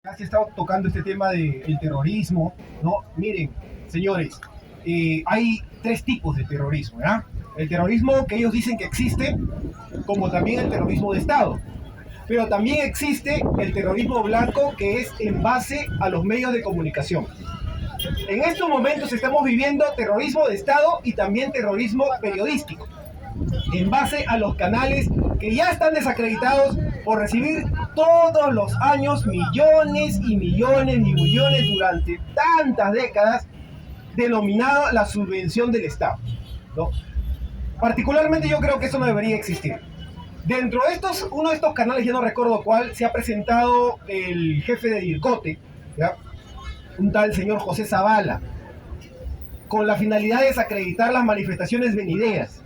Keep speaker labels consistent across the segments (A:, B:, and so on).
A: Ya se está tocando este tema del terrorismo, ¿no? Miren, señores, hay tres tipos de terrorismo, ¿ya? El terrorismo que ellos dicen que existe, como también el terrorismo de Estado. Pero también existe el terrorismo blanco, que es en base a los medios de comunicación. En estos momentos estamos viviendo terrorismo de Estado y también terrorismo periodístico, en base a los canales que ya están desacreditados por recibir todos los años millones y millones y millones durante tantas décadas, denominado la subvención del Estado, ¿no? Particularmente yo creo que eso no debería existir. Dentro de uno de estos canales, ya no recuerdo cuál, se ha presentado el jefe de DIRCOTE, ¿ya? Un tal señor José Zavala, con la finalidad de desacreditar las manifestaciones venideras.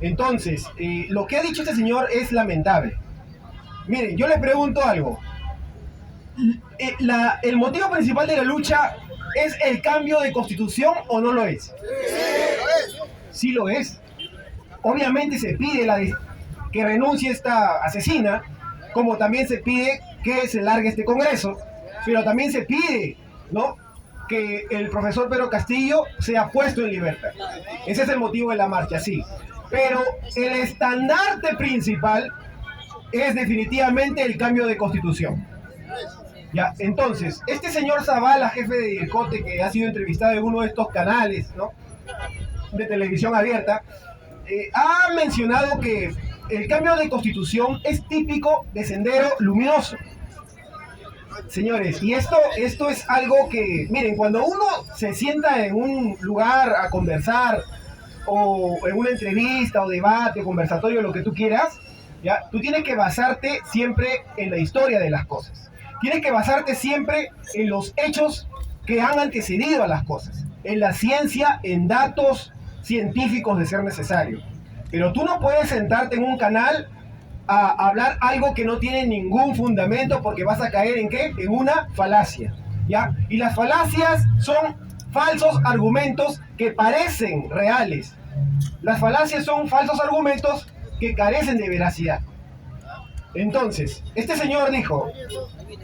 A: Entonces, lo que ha dicho este señor es lamentable. Miren, yo les pregunto algo. ¿El motivo principal de la lucha es el cambio de constitución o no lo es? Sí lo es. Obviamente se pide que renuncie esta asesina, como también se pide que se largue este Congreso, pero también se pide, ¿no?, que el profesor Pedro Castillo sea puesto en libertad. Ese es el motivo de la marcha, sí. Pero el estandarte principal es definitivamente el cambio de constitución. Ya, entonces, este señor Zavala, jefe de DIRCOTE, que ha sido entrevistado en uno de estos canales, ¿no?, de televisión abierta, ha mencionado que el cambio de constitución es típico de Sendero Luminoso. Señores, y esto es algo que, miren, cuando uno se sienta en un lugar a conversar, o en una entrevista, o debate, conversatorio, lo que tú quieras, ¿ya?, tú tienes que basarte siempre en la historia de las cosas. Tienes que basarte siempre en los hechos que han antecedido a las cosas, en la ciencia, en datos científicos de ser necesario. Pero tú no puedes sentarte en un canal a hablar algo que no tiene ningún fundamento, porque vas a caer ¿en qué? En una falacia, ¿ya? Y las falacias son falsos argumentos que parecen reales. Las falacias son falsos argumentos que carecen de veracidad. Entonces, este señor dijo,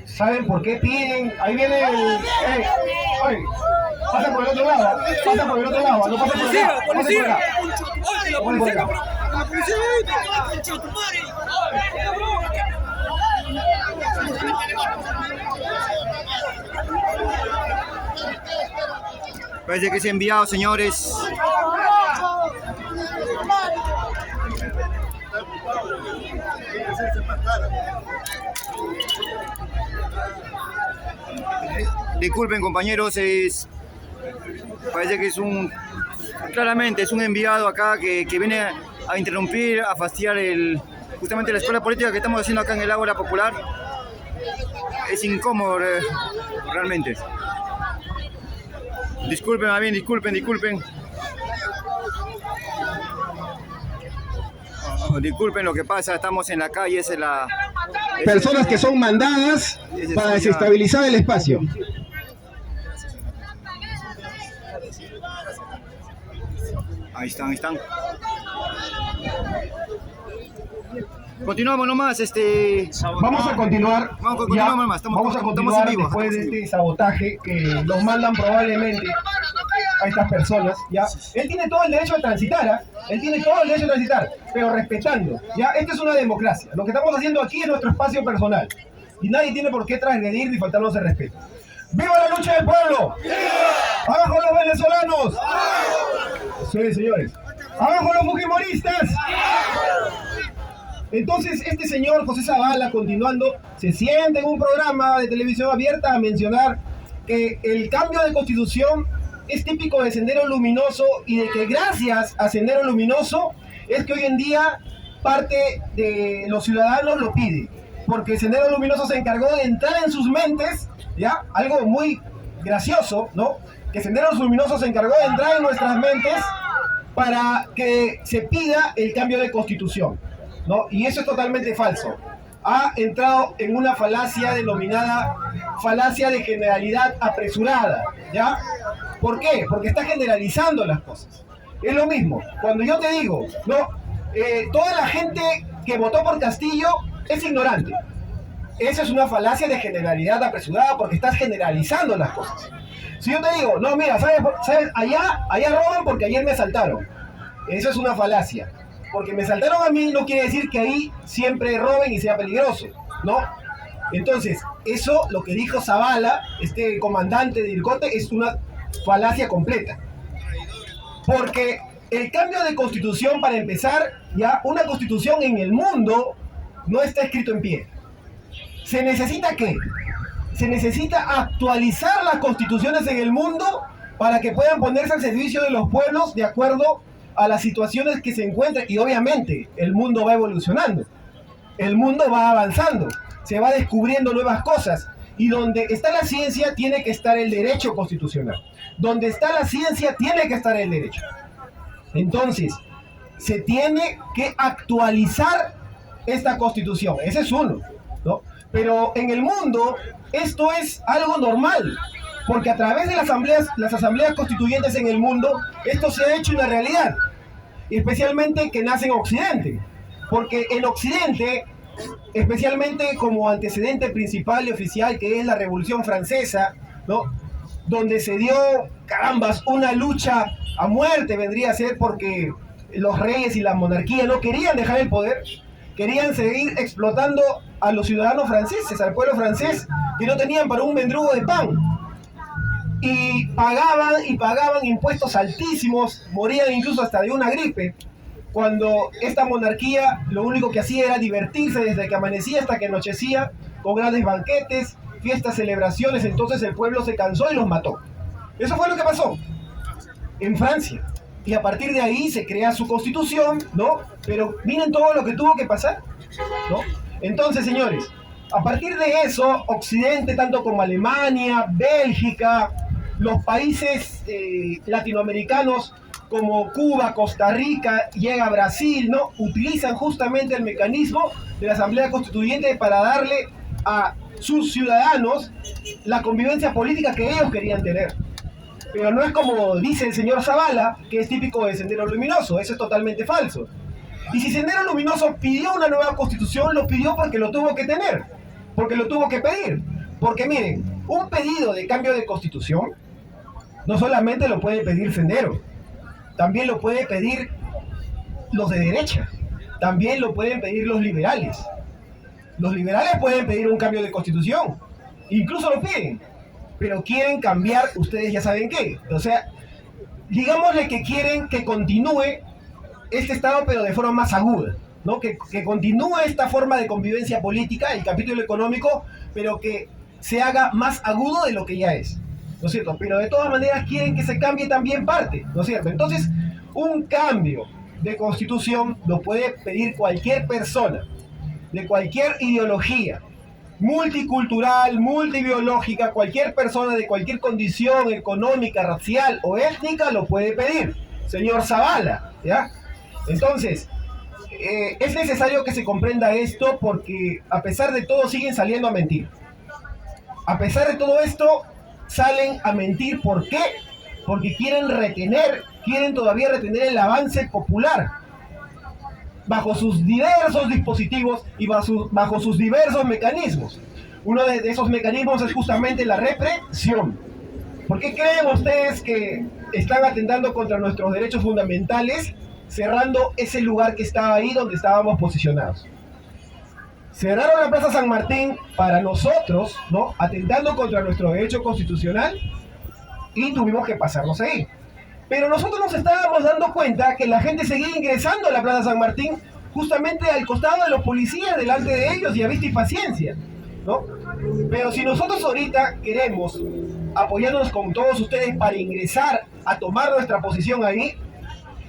A: ¿saben por qué piden? Ahí viene el... ¡Ay! Pasa por el otro lado, pasa por el otro lado, no pasa por acá, pasa por acá.
B: Parece que se ha enviado, señores. Disculpen, compañeros, parece que claramente es un enviado acá que viene a interrumpir, a fastidiar justamente la escuela política que estamos haciendo acá en el Ágora Popular. Es incómodo, realmente. Disculpen, más bien, disculpen. Disculpen lo que pasa, estamos en la calle,
A: Personas que son mandadas para desestabilizar el espacio.
B: Ahí están. Continuamos nomás,
A: Vamos a continuar. Vamos a continuar
B: en vivo.
A: Después de este sabotaje que nos mandan probablemente a estas personas, ¿ya? Él tiene todo el derecho de transitar, ¿eh? Él tiene todo el derecho de transitar, pero respetando, ¿ya? Esto es una democracia. Lo que estamos haciendo aquí es nuestro espacio personal. Y nadie tiene por qué transgredir ni faltarnos el respeto. ¡Viva la lucha del pueblo! ¡Viva! ¡Abajo los venezolanos! Sí, señores. ¡Abajo los fujimoristas! Entonces, este señor José Zavala, continuando, se sienta en un programa de televisión abierta a mencionar que el cambio de constitución es típico de Sendero Luminoso y de que gracias a Sendero Luminoso es que hoy en día parte de los ciudadanos lo pide. Porque Sendero Luminoso se encargó de entrar en sus mentes, ¿ya? Algo muy gracioso, ¿no? Que Sendero Luminoso se encargó de entrar en nuestras mentes para que se pida el cambio de constitución, ¿no? Y eso es totalmente falso. Ha entrado en una falacia denominada falacia de generalidad apresurada, ¿ya? ¿Por qué? Porque está generalizando las cosas. Es lo mismo, cuando yo te digo, no, toda la gente que votó por Castillo es ignorante. esa es una falacia de generalidad apresurada porque estás generalizando las cosas. Si yo te digo, no, mira, ¿sabes? Allá roban porque ayer me asaltaron. Eso es una falacia. Porque me asaltaron a mí no quiere decir que ahí siempre roben y sea peligroso, ¿no? Entonces, eso, lo que dijo Zavala, este comandante de Ircote, es una falacia completa. Porque el cambio de constitución, para empezar, ya una constitución en el mundo no está escrito en pie. ¿Se necesita qué? Se necesita actualizar las constituciones en el mundo para que puedan ponerse al servicio de los pueblos de acuerdo a las situaciones que se encuentran. Y obviamente el mundo va evolucionando, el mundo va avanzando, se va descubriendo nuevas cosas. Y donde está la ciencia tiene que estar el derecho constitucional. Donde está la ciencia tiene que estar el derecho. Entonces, se tiene que actualizar esta constitución. Ese es uno, ¿no? Pero en el mundo esto es algo normal, porque a través de las asambleas constituyentes en el mundo, esto se ha hecho una realidad, especialmente que nace en Occidente, porque en Occidente, especialmente como antecedente principal y oficial, que es la Revolución Francesa, ¿no? Donde se dio, carambas, una lucha a muerte vendría a ser porque los reyes y la monarquía no querían dejar el poder, querían seguir explotando a los ciudadanos franceses, al pueblo francés, que no tenían para un mendrugo de pan. Y pagaban impuestos altísimos, morían incluso hasta de una gripe, cuando esta monarquía lo único que hacía era divertirse desde que amanecía hasta que anochecía, con grandes banquetes, fiestas, celebraciones. Entonces el pueblo se cansó y los mató. Eso fue lo que pasó en Francia. Y a partir de ahí se crea su constitución, ¿no? Pero miren todo lo que tuvo que pasar, ¿no? Entonces, señores, a partir de eso, Occidente, tanto como Alemania, Bélgica, los países latinoamericanos como Cuba, Costa Rica, llega a Brasil, ¿no? Utilizan justamente el mecanismo de la Asamblea Constituyente para darle a sus ciudadanos la convivencia política que ellos querían tener. Pero no es como dice el señor Zavala, que es típico de Sendero Luminoso. Eso es totalmente falso. Y si Sendero Luminoso pidió una nueva constitución, lo pidió porque lo tuvo que tener, porque lo tuvo que pedir. Porque miren, un pedido de cambio de constitución no solamente lo puede pedir Sendero, también lo puede pedir los de derecha, también lo pueden pedir los liberales. Los liberales pueden pedir un cambio de constitución, incluso lo piden, pero quieren cambiar, ustedes ya saben qué. O sea, digámosle que quieren que continúe este Estado, pero de forma más aguda, ¿no? Que continúe esta forma de convivencia política, el capítulo económico, pero que se haga más agudo de lo que ya es, ¿no es cierto? Pero de todas maneras quieren que se cambie también parte, ¿no es cierto? Entonces, un cambio de constitución lo puede pedir cualquier persona, de cualquier ideología, multicultural, multibiológica, cualquier persona de cualquier condición económica, racial o étnica lo puede pedir. Señor Zavala, ¿ya? Entonces, es necesario que se comprenda esto porque a pesar de todo siguen saliendo a mentir. A pesar de todo esto, salen a mentir. ¿Por qué? Porque quieren todavía retener el avance popular bajo sus diversos dispositivos y bajo sus diversos mecanismos. Uno de esos mecanismos es justamente la represión. ¿Por qué creen ustedes que están atentando contra nuestros derechos fundamentales, cerrando ese lugar que estaba ahí donde estábamos posicionados? Cerraron la Plaza San Martín para nosotros, ¿no? Atentando contra nuestro derecho constitucional, y tuvimos que pasarnos ahí. Pero nosotros nos estábamos dando cuenta que la gente seguía ingresando a la Plaza San Martín justamente al costado de los policías, delante de ellos, y a vista y paciencia, ¿no? Pero si nosotros ahorita queremos apoyarnos con todos ustedes para ingresar a tomar nuestra posición ahí,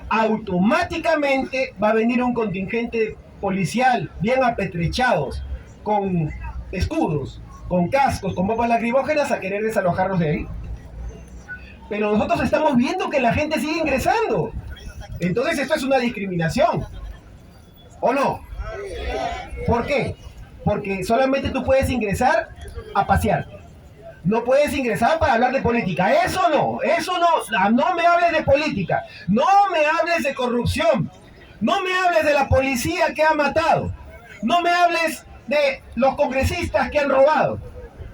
A: automáticamente va a venir un contingente policial bien apetrechados, con escudos, con cascos, con bombas lacrimógenas a querer desalojarnos de ahí. Pero nosotros estamos viendo que la gente sigue ingresando. Entonces esto es una discriminación, ¿o no? ¿Por qué? Porque solamente tú puedes ingresar a pasearte. No puedes ingresar para hablar de política. Eso no me hables de política. No me hables de corrupción. No me hables de la policía que ha matado. No me hables de los congresistas que han robado.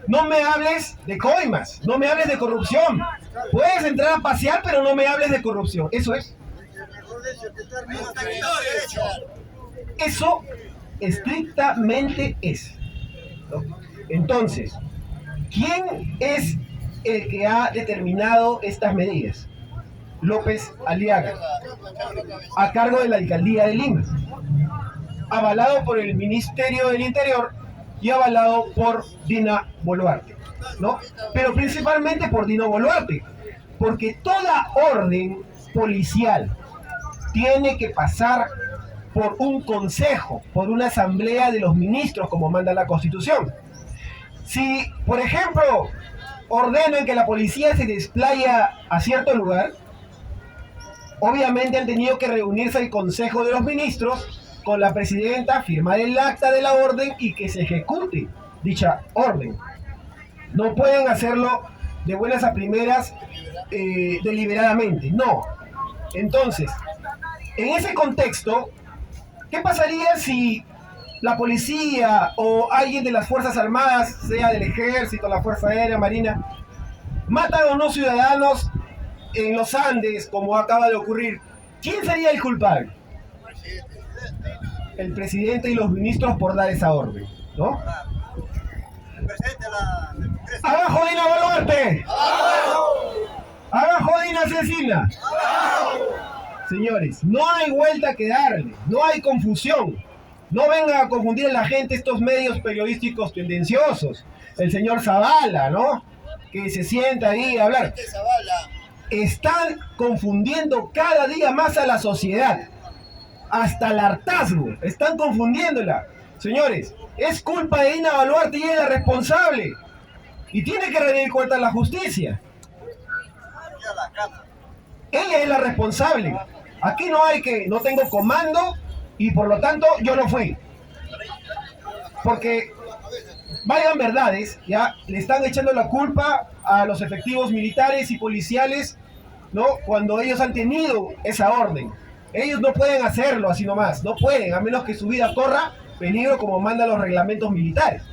A: No me hables de coimas, no me hables de corrupción. Puedes entrar a pasear, pero no me hables de corrupción. Eso es. Eso estrictamente es, ¿no? Entonces, ¿quién es el que ha determinado estas medidas? López Aliaga, a cargo de la alcaldía de Lima, avalado por el Ministerio del Interior y avalado por Dina Boluarte, ¿no? Pero principalmente por Dina Boluarte, porque toda orden policial tiene que pasar por un consejo, por una asamblea de los ministros, como manda la Constitución. Si, por ejemplo, ordenan que la policía se desplaya a cierto lugar, obviamente han tenido que reunirse el Consejo de los Ministros con la presidenta, firmar el acta de la orden y que se ejecute dicha orden. No pueden hacerlo de buenas a primeras, deliberadamente, no. Entonces, en ese contexto, ¿qué pasaría si la policía o alguien de las Fuerzas Armadas, sea del Ejército, la Fuerza Aérea, Marina, matan a unos ciudadanos en los Andes, como acaba de ocurrir? ¿Quién sería el culpable? El presidente y los ministros por dar esa orden, ¿no? ¡Abajo Dina Boluarte! ¡Abajo Dina Asesina! Señores, no hay vuelta que darle, no hay confusión. No vengan a confundir a la gente estos medios periodísticos tendenciosos. El señor Zavala, ¿no? Que se sienta ahí a hablar. Están confundiendo cada día más a la sociedad. Hasta el hartazgo. Están confundiéndola. Señores, es culpa de Dina Boluarte y ella es la responsable. Y tiene que rendir cuenta a la justicia. Ella es la responsable. Aquí no hay que, no tengo comando y por lo tanto yo no fui. Porque, vayan verdades, ya le están echando la culpa a los efectivos militares y policiales, ¿no? Cuando ellos han tenido esa orden. Ellos no pueden hacerlo así nomás, no pueden, a menos que su vida corra peligro como mandan los reglamentos militares.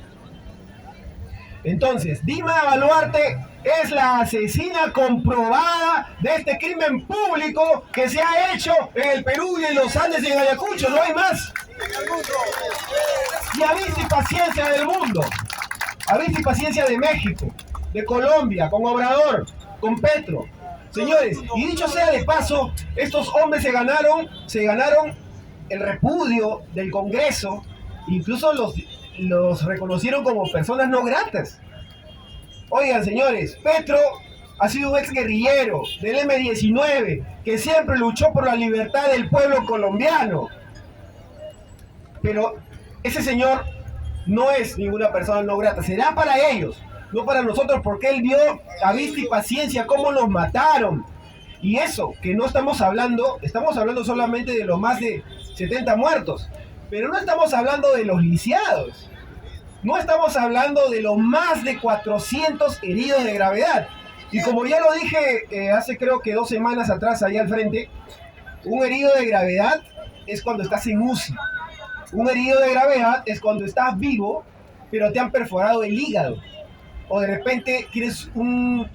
A: Entonces, Dina Boluarte es la asesina comprobada de este crimen público que se ha hecho en el Perú y en los Andes y en Ayacucho, no hay más. Y a vista y paciencia del mundo, a vista y paciencia de México, de Colombia, con Obrador, con Petro. Señores, y dicho sea de paso, estos hombres se ganaron el repudio del Congreso, incluso los reconocieron como personas no gratas. Oigan, señores, Petro ha sido un ex guerrillero del M-19 que siempre luchó por la libertad del pueblo colombiano. Pero ese señor no es ninguna persona no grata, será para ellos, no para nosotros, porque él vio a vista y paciencia cómo los mataron. Y eso, que no estamos hablando solamente de los más de 70 muertos, pero no estamos hablando de los lisiados. No estamos hablando de los más de 400 heridos de gravedad. Y como ya lo dije hace creo que 2 semanas atrás ahí al frente, un herido de gravedad es cuando estás en UCI. Un herido de gravedad es cuando estás vivo, pero te han perforado el hígado. O de repente tienes un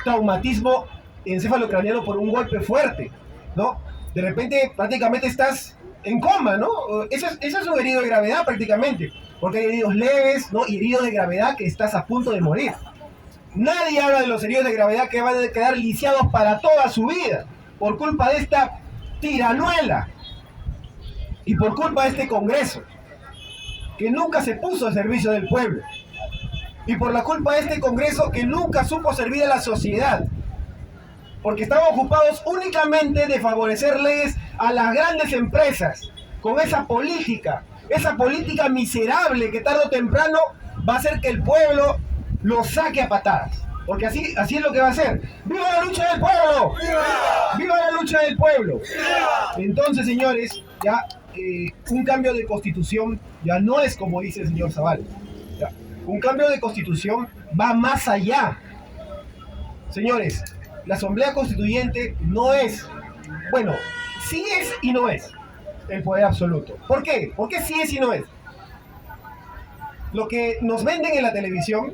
A: traumatismo encefalocraniano por un golpe fuerte, ¿no? De repente prácticamente estás en coma, ¿no? Eso es un herido de gravedad prácticamente. Porque hay heridos leves, ¿no? Y heridos de gravedad que estás a punto de morir. Nadie habla de los heridos de gravedad que van a quedar lisiados para toda su vida por culpa de esta tiranuela y por culpa de este Congreso que nunca se puso al servicio del pueblo y por la culpa de este Congreso que nunca supo servir a la sociedad, porque estaban ocupados únicamente de favorecerles a las grandes empresas con esa política miserable que tarde o temprano va a hacer que el pueblo lo saque a patadas. Porque así es lo que va a hacer. ¡Viva la lucha del pueblo! ¡Viva! ¡Viva la lucha del pueblo! ¡Viva! Entonces, señores, ya un cambio de constitución ya no es como dice el señor Zavala. Un cambio de constitución va más allá. Señores, la Asamblea Constituyente no es, bueno, sí es y no es el poder absoluto. ¿Por qué? ¿Por qué sí es y no es? Lo que nos venden en la televisión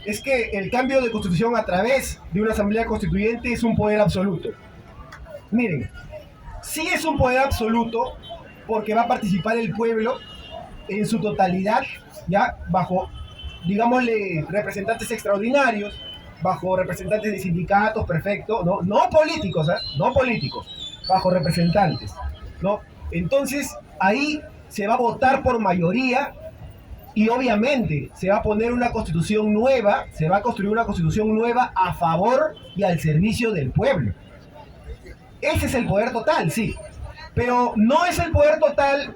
A: es que el cambio de constitución a través de una asamblea constituyente es un poder absoluto. Miren, sí es un poder absoluto porque va a participar el pueblo en su totalidad, ya bajo, digámosle, representantes extraordinarios, bajo representantes de sindicatos, perfecto, no políticos, no políticos, bajo representantes, ¿no? Entonces, ahí se va a votar por mayoría y obviamente se va a poner una constitución nueva, se va a construir una constitución nueva a favor y al servicio del pueblo. Ese es el poder total, sí, pero no es el poder total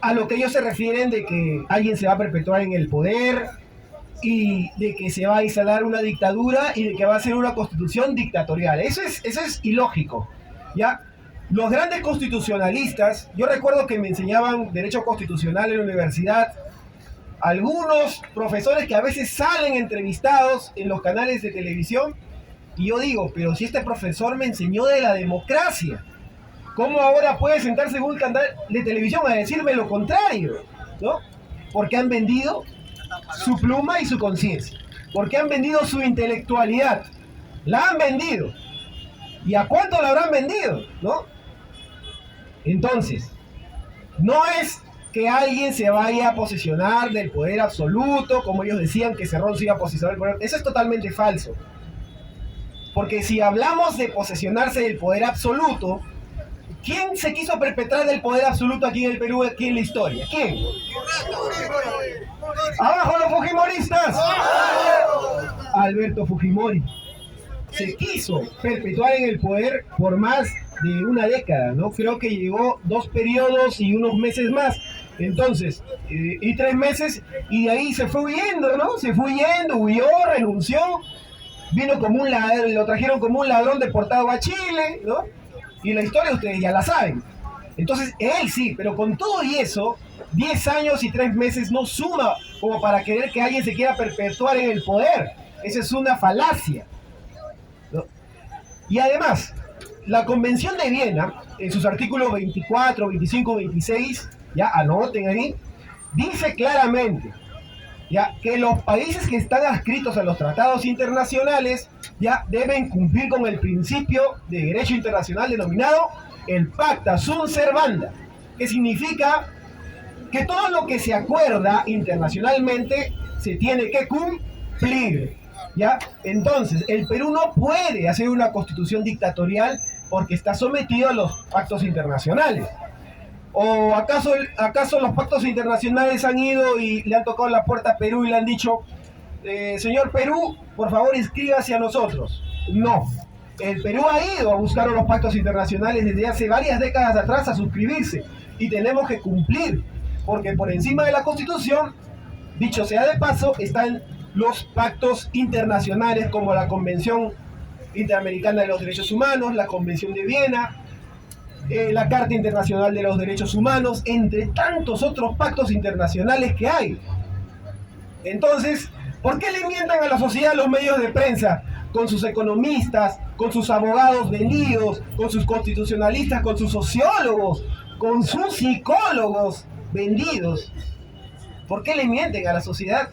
A: a lo que ellos se refieren de que alguien se va a perpetuar en el poder y de que se va a instalar una dictadura y de que va a ser una constitución dictatorial. Eso es ilógico, ¿ya? Los grandes constitucionalistas, yo recuerdo que me enseñaban derecho constitucional en la universidad, algunos profesores que a veces salen entrevistados en los canales de televisión, y yo digo, pero si este profesor me enseñó de la democracia, ¿cómo ahora puede sentarse en un canal de televisión a decirme lo contrario? ¿No? Porque han vendido su pluma y su conciencia, porque han vendido su intelectualidad, la han vendido. ¿Y a cuánto la habrán vendido? ¿No? Entonces, no es que alguien se vaya a posesionar del poder absoluto, como ellos decían que Cerrón se iba a posesionar del poder. Eso es totalmente falso. Porque si hablamos de posesionarse del poder absoluto, ¿quién se quiso perpetrar del poder absoluto aquí en el Perú, aquí en la historia? ¿Quién? ¡Abajo los fujimoristas! Alberto Fujimori se quiso perpetuar en el poder por más de una década, ¿no? Creo que llegó 2 periodos y unos meses más. Entonces, y 3 meses, y de ahí se fue huyendo, ¿no? Se fue huyendo, huyó, renunció, vino como un ladrón, lo trajeron como un ladrón deportado a Chile, ¿no? Y la historia ustedes ya la saben. Entonces, él sí, pero con todo y eso, 10 años y 3 meses no suma como para querer que alguien se quiera perpetuar en el poder. Esa es una falacia, ¿no? Y además, la Convención de Viena, en sus artículos 24, 25, 26, ya anoten ahí, dice claramente ya que los países que están adscritos a los tratados internacionales ya deben cumplir con el principio de derecho internacional denominado el Pacta Sunt Servanda, que significa que todo lo que se acuerda internacionalmente se tiene que cumplir, ¿ya? Entonces, el Perú no puede hacer una constitución dictatorial porque está sometido a los pactos internacionales. ¿O acaso los pactos internacionales han ido y le han tocado la puerta a Perú y le han dicho, señor Perú, por favor inscríbase a nosotros? No. El Perú ha ido a buscar los pactos internacionales desde hace varias décadas atrás a suscribirse y tenemos que cumplir, porque por encima de la Constitución, dicho sea de paso, están los pactos internacionales como la Convención Interamericana de los Derechos Humanos, la Convención de Viena, la Carta Internacional de los Derechos Humanos, entre tantos otros pactos internacionales que hay. Entonces, ¿por qué le mientan a la sociedad los medios de prensa? Con sus economistas, con sus abogados vendidos, con sus constitucionalistas, con sus sociólogos, con sus psicólogos vendidos. ¿Por qué le mienten a la sociedad?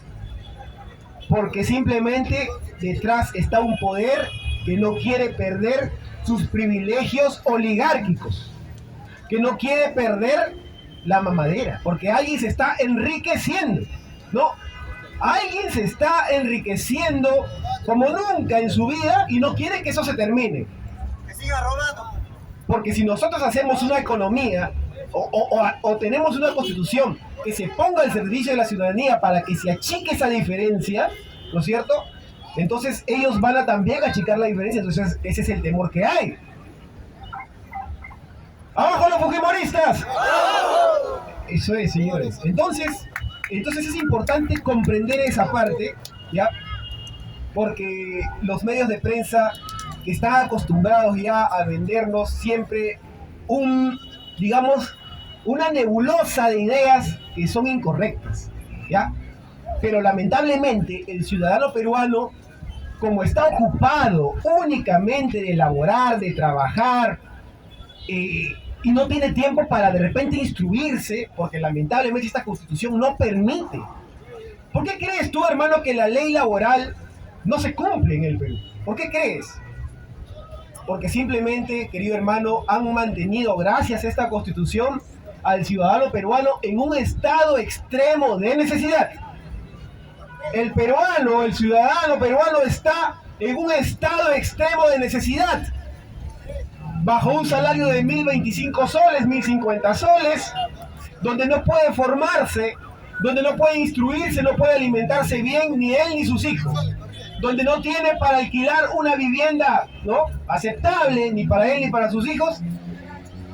A: Porque simplemente detrás está un poder que no quiere perder sus privilegios oligárquicos, que no quiere perder la mamadera, porque alguien se está enriqueciendo, ¿no? Alguien se está enriqueciendo como nunca en su vida y no quiere que eso se termine. Que siga robando. Porque si nosotros hacemos una economía o tenemos una constitución que se ponga al servicio de la ciudadanía para que se achique esa diferencia, ¿no es cierto? Entonces ellos van a también achicar la diferencia, entonces ese es el temor que hay. ¡Abajo los fujimoristas! ¡Abajo! Eso es, señores. Entonces es importante comprender esa parte, ¿ya? Porque los medios de prensa que están acostumbrados ya a vendernos siempre una nebulosa de ideas que son incorrectas, ¿ya? Pero lamentablemente el ciudadano peruano, como está ocupado únicamente de elaborar, de trabajar, y no tiene tiempo para de repente instruirse, porque lamentablemente esta constitución no permite ¿Por qué crees tú, hermano, que la ley laboral no se cumple en el Perú? ¿Por qué crees? Porque simplemente, querido hermano, han mantenido, gracias a esta constitución, al ciudadano peruano en un estado extremo de necesidad. El peruano, el ciudadano peruano está en un estado extremo de necesidad, bajo un salario de 1.025 soles, 1.050 soles, donde no puede formarse, donde no puede instruirse, no puede alimentarse bien, ni él ni sus hijos, donde no tiene para alquilar una vivienda, ¿no?, aceptable, ni para él ni para sus hijos.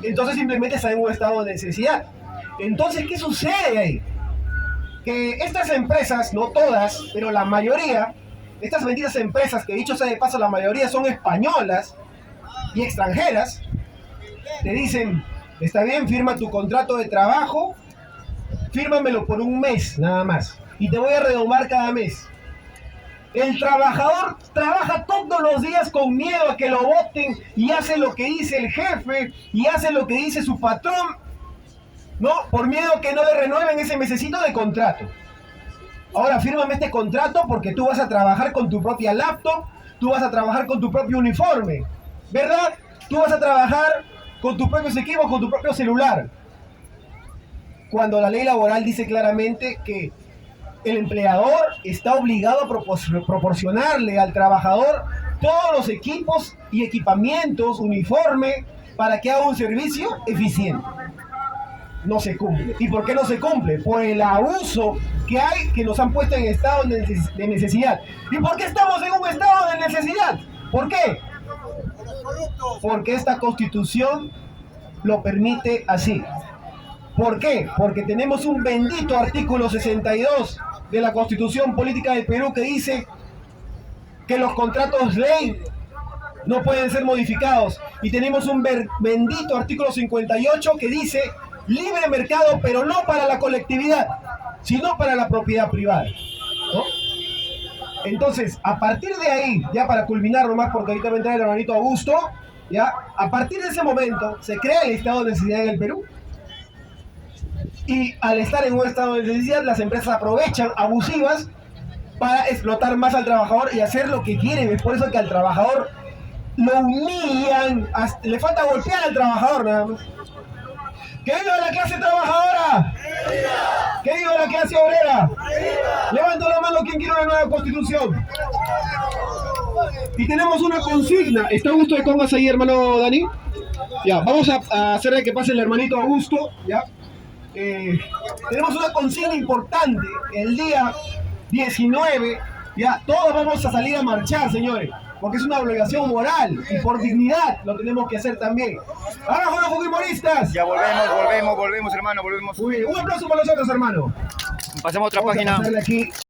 A: Entonces simplemente está en un estado de necesidad. Entonces, ¿qué sucede ahí? Que estas empresas, no todas, pero la mayoría, estas benditas empresas, que dicho sea de paso, la mayoría son españolas y extranjeras, te dicen, está bien, firma tu contrato de trabajo, fírmamelo por un mes nada más, y te voy a redomar cada mes. El trabajador trabaja todos los días con miedo a que lo voten y hace lo que dice el jefe y hace lo que dice su patrón, ¿no? Por miedo a que no le renueven ese mesecito de contrato. Ahora fírmame este contrato porque tú vas a trabajar con tu propia laptop, tú vas a trabajar con tu propio uniforme, ¿verdad? Tú vas a trabajar con tus propios equipos, con tu propio celular. Cuando la ley laboral dice claramente que el empleador está obligado a proporcionarle al trabajador todos los equipos y equipamientos, uniforme, para que haga un servicio eficiente. No se cumple. ¿Y por qué no se cumple? Por el abuso que hay, que nos han puesto en estado de necesidad. ¿Y por qué estamos en un estado de necesidad? ¿Por qué? Porque esta constitución lo permite así. ¿Por qué? Porque tenemos un bendito artículo 62 de la Constitución Política del Perú que dice que los contratos ley no pueden ser modificados. Y tenemos un bendito artículo 58 que dice libre mercado, pero no para la colectividad, sino para la propiedad privada, ¿no? Entonces, a partir de ahí, ya para culminar nomás, porque ahorita va a entrar el hermanito Augusto, ya, a partir de ese momento se crea el estado de necesidad en el Perú. Y al estar en un estado de necesidad, las empresas aprovechan, abusivas, para explotar más al trabajador y hacer lo que quieren. Es por eso que al trabajador lo humillan, le falta golpear al trabajador nada más. ¡Que viva la clase trabajadora! ¡Que viva la clase obrera! Levanto la mano quien quiere una nueva constitución. Y tenemos una consigna. ¿Está Augusto de Congas ahí, hermano Dani? Ya, vamos a hacerle que pase el hermanito Augusto, ¿ya? Tenemos una consigna importante. El día 19, ya, todos vamos a salir a marchar, señores, porque es una obligación moral y por dignidad lo tenemos que hacer también. ¡Ahora con los fujimoristas!
B: Ya volvemos, hermano, volvemos.
A: Muy bien, un aplauso para nosotros, hermano.
B: Pasemos a otra
A: Vamos
B: página.
A: A aquí.